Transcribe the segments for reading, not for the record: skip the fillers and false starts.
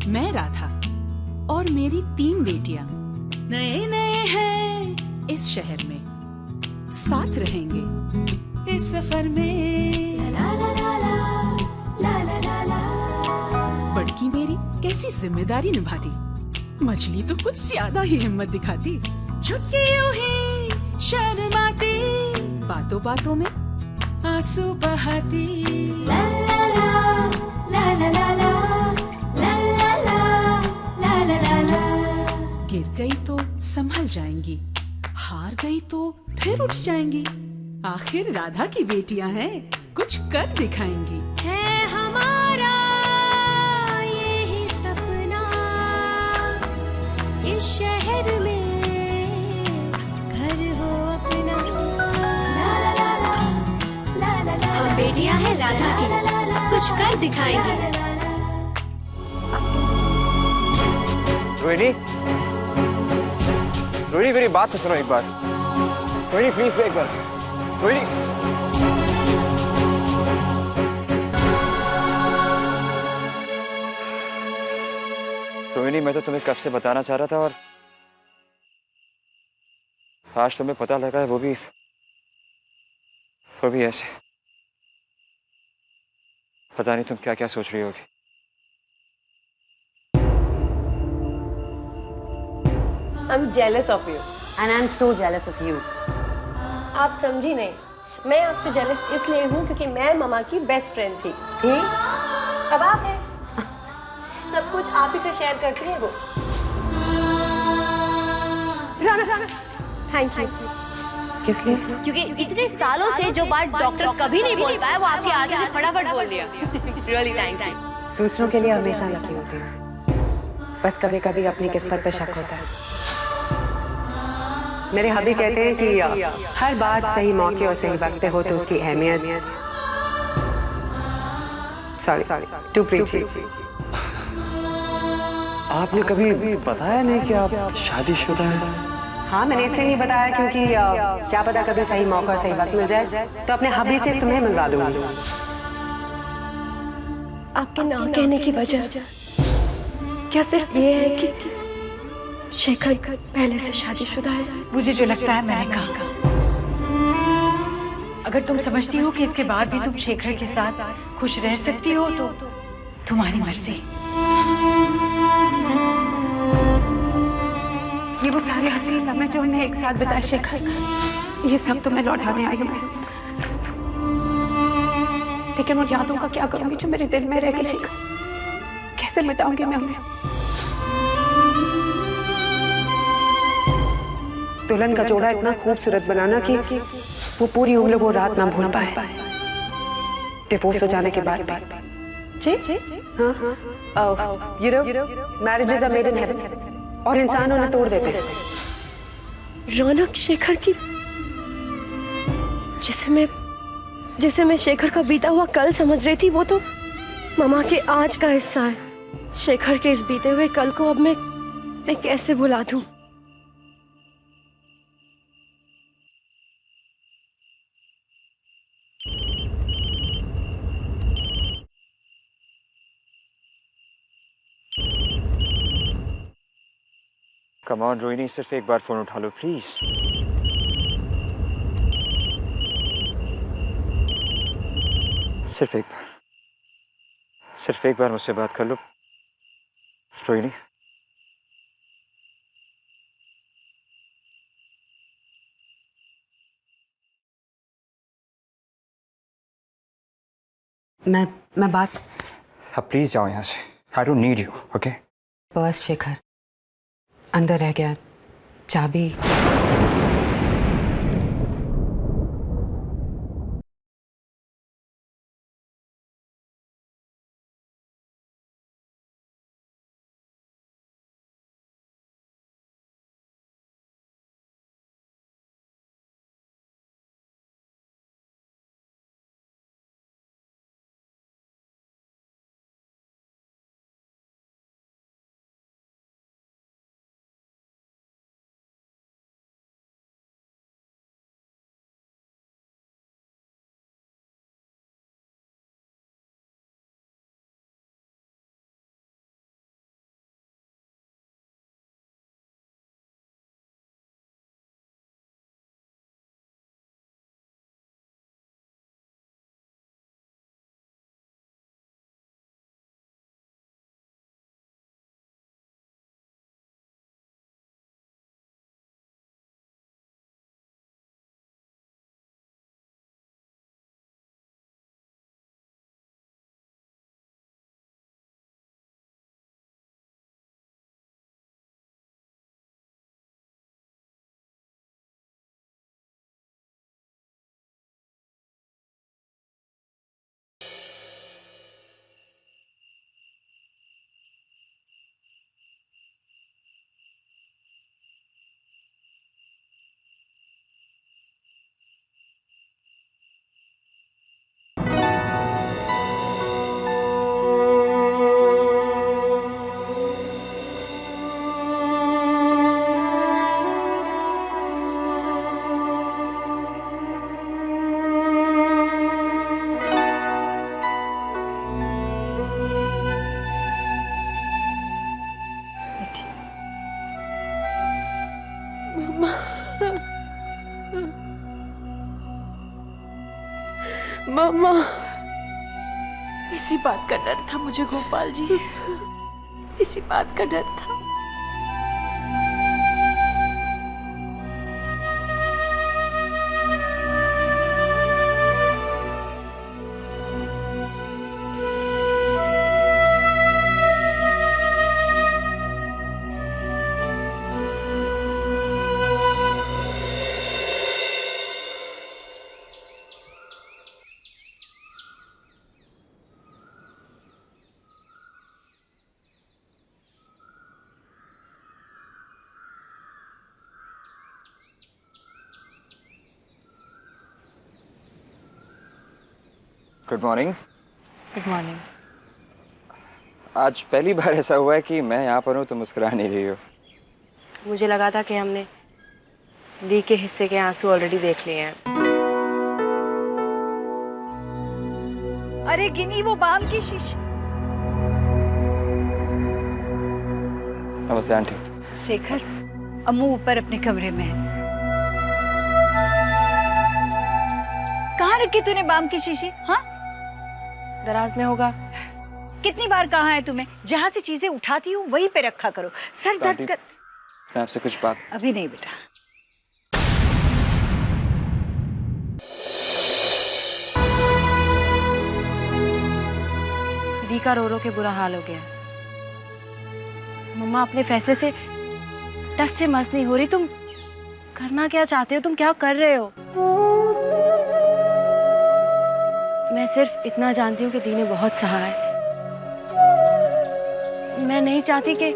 मैं राधा और मेरी 3 बेटियां नए नए हैं इस शहर में, साथ रहेंगे इस सफर में। ला ला ला ला ला ला ला। बड़की मेरी कैसी जिम्मेदारी निभाती, मछली तो कुछ ज्यादा ही हिम्मत दिखाती। छुटकी यूं ही शर्माती, बातों बातों में आंसू बहाती। ला ला ला ला ला ला ला ला ला ला ला ला ला। गिर गई तो संभल जाएंगी, हार गई तो फिर उठ जाएंगी। आखिर राधा की बेटियां हैं, कुछ कर दिखाएंगी। है हमारा यही सपना, इस शहर में घर हो अपना। ला ला ला ला ला ला ला। हम बेटियां हैं राधा की, कुछ कर दिखाएंगे। रोहिणी, रोहिणी मेरी बात तो सुनो एक बार। रोहिणी प्लीज एक बार। रोहिणी, रोहिणी मैं तो तुम्हें कब से बताना चाह रहा था, और आज तुम्हें पता लगा है, वो भी ऐसे। पता नहीं तुम क्या क्या सोच रही होगी। I'm jealous of you. And I'm so jealous of you. आप समझी नहीं, मैं आपसे jealous इसलिए हूँ क्योंकि मैं ममा की बेस्ट फ्रेंड थी। अब आप हैं, सब कुछ आप ही से शेयर करती हैं वो। Rana, thank you. किस लिए? क्योंकि इतने सालों से जो बात डॉक्टर कभी नहीं बोल पाया वो आपके आगे से फटाफट बोल दिया। Really thank you. दूसरों के लिए हमेशा लकी होती हूँ, बस कभी कभी अपनी किस्मत पे शक होता है। मेरे हबी कहते हैं कि हर बात सही मौके और सही वक्त पे हो तो उसकी अहमियत सॉरी टू प्रीची। आपने कभी बताया नहीं कि आप शादीशुदा हैं? हाँ, मैंने इसलिए नहीं बताया क्योंकि क्या पता कभी सही मौका और सही वक्त मिल जाए तो अपने हबी से तुम्हें मिलवा दूंगी। आपके ना कहने की वजह क्या सिर्फ ये है कि शेखर पहले से शादीशुदा है? मुझे जो लगता है मैंने कहा। अगर तुम समझती हो कि इसके बाद भी तुम शेखर के साथ खुश रह सकती हो तो तुम्हारी मर्जी। ये वो सारे हसीन लम्हे जो हमने एक साथ बिताए शेखर, ये सब तो मैं लौटाने आई हूँ। लेकिन उन यादों का क्या करूंगी जो मेरे दिल में रह गई शेखर? कैसे मिटाऊंगी मैं उन्हें? दुल्हन का जोड़ा इतना खूबसूरत बनाना कि वो पूरी उम्र वो रात ना भूल पाए, डिवोर्स हो जाने के बाद भी। जी हाँ, marriages are made in heaven और इंसान उन्हें तोड़ देते हैं। रौनक शेखर की, जिसे मैं शेखर का बीता हुआ कल समझ रही थी, वो तो ममा के आज का हिस्सा है। शेखर के इस बीते हुए कल को अब मैं कैसे भुला दूं? कम ऑन रोहिणी, सिर्फ एक बार फोन उठा लो प्लीज। सिर्फ एक बार मुझसे बात कर लो रोहिणी। मैं बात। अब प्लीज जाओ यहाँ से। I don't need you, okay? बस शेखर, अंदर रह गया चाबी। मामा, इसी बात का डर था मुझे गोपाल जी, इसी बात का डर था। Good morning. Good morning. आज पहली बार ऐसा हुआ है कि मैं यहाँ पर हूँ तो मुस्कुरा नहीं रही हो। मुझे लगा था कि हमने दी के हिस्से के आंसू ऑलरेडी देख लिए हैं। अरे गिनी वो बाम की शीशी। नमस्ते आंटी। शेखर, अम्मू ऊपर अपने कमरे में है। कहाँ रखी तूने बाम की शीशी? हाँ, दराज में होगा। कितनी बार कहा है तुम्हें, जहाँ से चीजें उठाती हूँ वहीं पे रखा करो। सर दर्द कर। मैं आपसे कुछ बात। अभी नहीं बेटा। दी का रो रो के बुरा हाल हो गया। मम्मा अपने फैसले से टस से मस नहीं हो रही। तुम करना क्या चाहते हो? तुम क्या कर रहे हो? मैं सिर्फ इतना जानती हूँ कि दी ने बहुत सहा है। मैं नहीं चाहती कि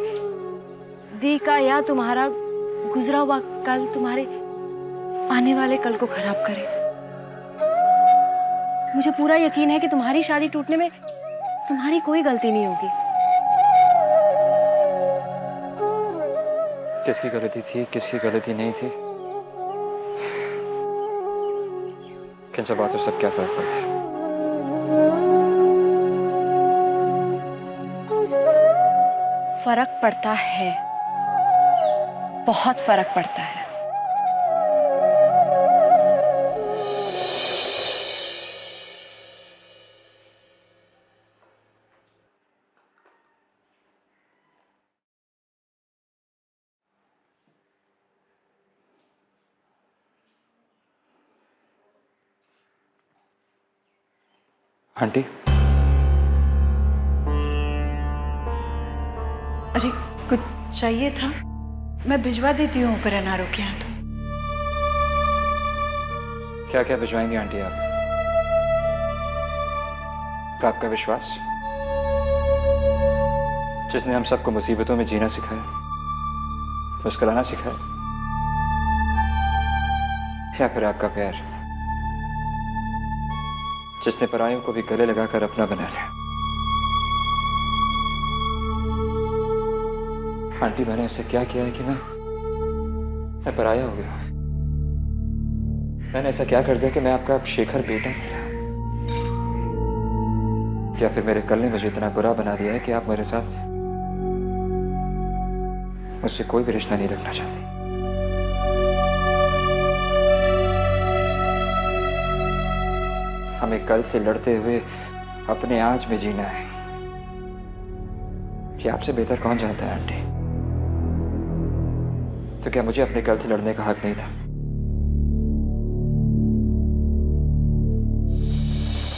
दी का या तुम्हारा गुजरा हुआ कल तुम्हारे आने वाले कल को खराब करे। मुझे पूरा यकीन है कि तुम्हारी शादी टूटने में तुम्हारी कोई गलती नहीं होगी। किसकी गलती थी, किसकी गलती नहीं थी, किन सब बातों से क्या फर्क पड़ता है? फर्क पड़ता है, बहुत फर्क पड़ता है। आंटी, अरे कुछ चाहिए था? मैं भिजवा देती हूँ ऊपर अनारों के हाथों। क्या क्या भिजवाएंगी आंटी आप? आपका विश्वास जिसने हम सबको मुसीबतों में जीना सिखाया, मुस्कुराना सिखाया, या फिर आपका प्यार जिसने परायों को भी गले लगाकर अपना बना लिया? आंटी, मैंने ऐसे क्या किया है कि मैं पराया हो गया? मैंने ऐसा क्या कर दिया कि मैं आपका शेखर बेटा नहीं रहा? क्या फिर मेरे कल ने मुझे इतना बुरा बना दिया है कि आप मेरे साथ मुझसे कोई भी रिश्ता नहीं रखना चाहते? हमें कल से लड़ते हुए अपने आज में जीना है। कि आपसे बेहतर कौन जानता है आंटी? तो क्या मुझे अपने कल से लड़ने का हक नहीं था?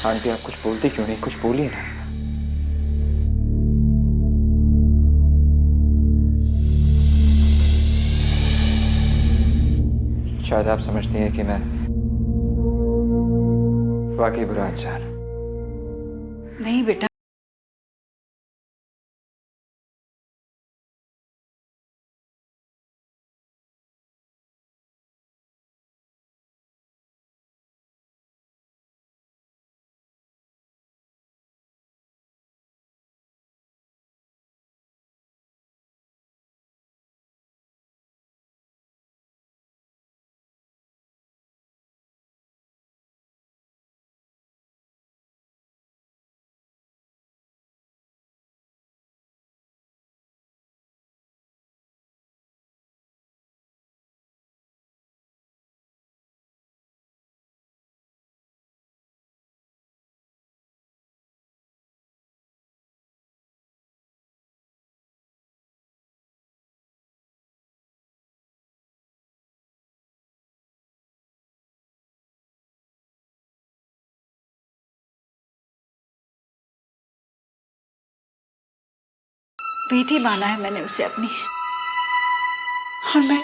आंटी, आप कुछ बोलती क्यों नहीं? कुछ बोलिए ना। शायद आप समझती हैं कि मैं वाकई बुरा इंसान। नहीं बेटा, बेटी माना है मैंने उसे अपनी, और मैं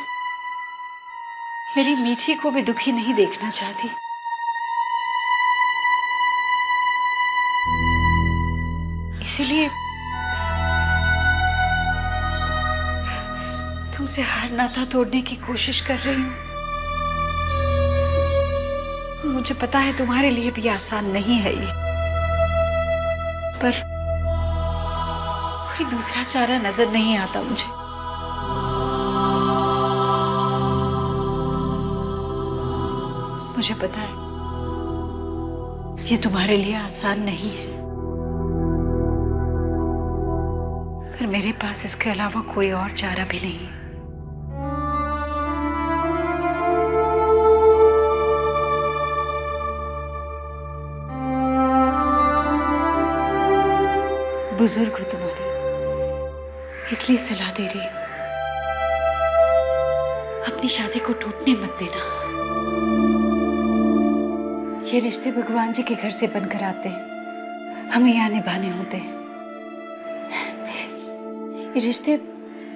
मेरी मीठी को भी दुखी नहीं देखना चाहती। इसीलिए तुमसे हर नाता तोड़ने की कोशिश कर रही हूं। मुझे पता है तुम्हारे लिए भी आसान नहीं है ये, पर कोई दूसरा चारा नजर नहीं आता मुझे। मुझे पता है ये तुम्हारे लिए आसान नहीं है, पर मेरे पास इसके अलावा कोई और चारा भी नहीं है। बुजुर्ग हो तुम्हारी, इसलिए सलाह दे रही हूं, अपनी शादी को टूटने मत देना। ये रिश्ते भगवान जी के घर से बनकर आते हैं, हमें यहाँ निभाने होते हैं। ये रिश्ते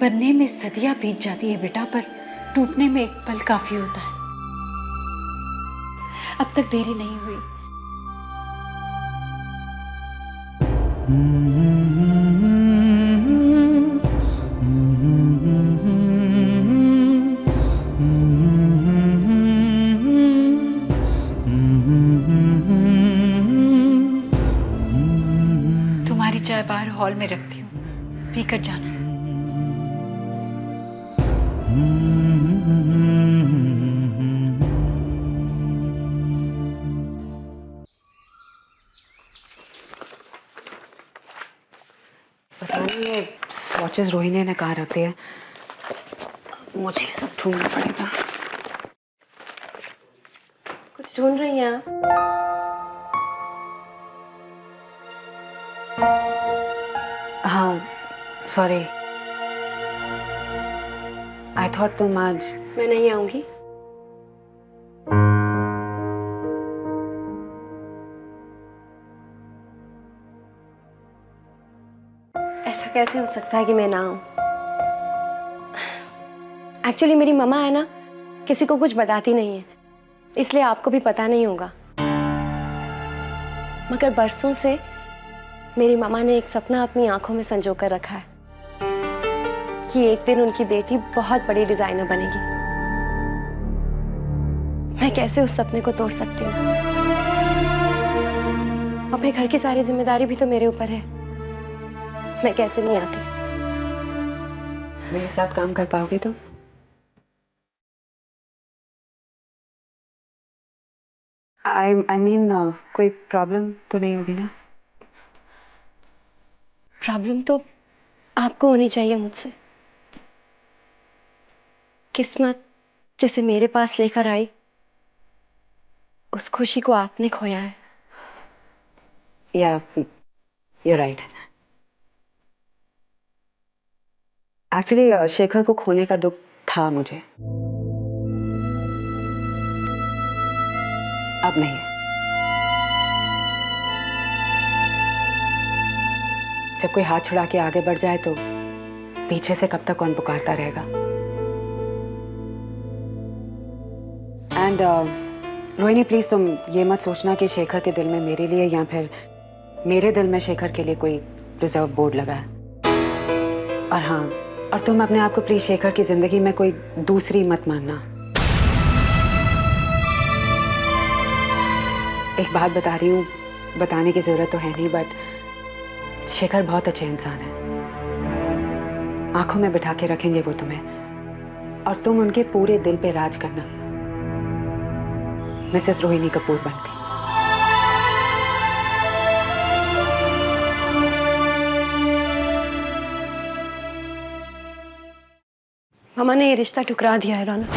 बनने में सदियां बीत जाती है बेटा, पर टूटने में एक पल काफी होता है। अब तक देरी नहीं हुई। तुम्हारी चाय बाहर हॉल में रखती हूँ, पीकर जाना। पता नहीं ये स्वॉचेस रोहिणी ने कहाँ रख दिए, मुझे ये सब ढूंढना पड़ेगा। कुछ ढूंढ रही हैं आप? हाँ सॉरी, आई थॉट तुम आज। मैं नहीं आऊंगी। ऐसा कैसे हो सकता है कि मैं ना आऊं? एक्चुअली मेरी मम्मा है ना, किसी को कुछ बताती नहीं है, इसलिए आपको भी पता नहीं होगा। मगर बरसों से मेरी मम्मा ने एक सपना अपनी आंखों में संजो कर रखा है कि एक दिन उनकी बेटी बहुत बड़ी डिजाइनर बनेगी। मैं कैसे उस सपने को तोड़ सकती हूँ? अपने घर की सारी जिम्मेदारी भी तो मेरे ऊपर है। मैं कैसे नहीं आती? मेरे साथ काम कर पाओगे तुम? आई मीन कोई प्रॉब्लम तो नहीं होगी ना? प्रॉब्लम तो आपको होनी चाहिए मुझसे। किस्मत जिसे मेरे पास लेकर आई, उस खुशी को आपने खोया है। या you're right. एक्चुअली शेखर को खोने का दुख था मुझे, अब नहीं है। जब कोई हाथ छुड़ा के आगे बढ़ जाए तो पीछे से कब तक कौन पुकारता रहेगा। एंड रोहिणी प्लीज तुम ये मत सोचना कि शेखर के दिल में मेरे लिए या फिर मेरे दिल में शेखर के लिए कोई रिजर्व बोर्ड लगा है। और हाँ, और तुम अपने आप को प्लीज शेखर की जिंदगी में कोई दूसरी मत मानना। एक बात बता रही हूँ, बताने की जरूरत तो है नहीं, बट शेखर बहुत अच्छे इंसान है। आंखों में बिठा के रखेंगे वो तुम्हें, और तुम उनके पूरे दिल पे राज करना, मिसेस रोहिणी कपूर बनके। मामा ने ये रिश्ता ठुकरा दिया है रौनक।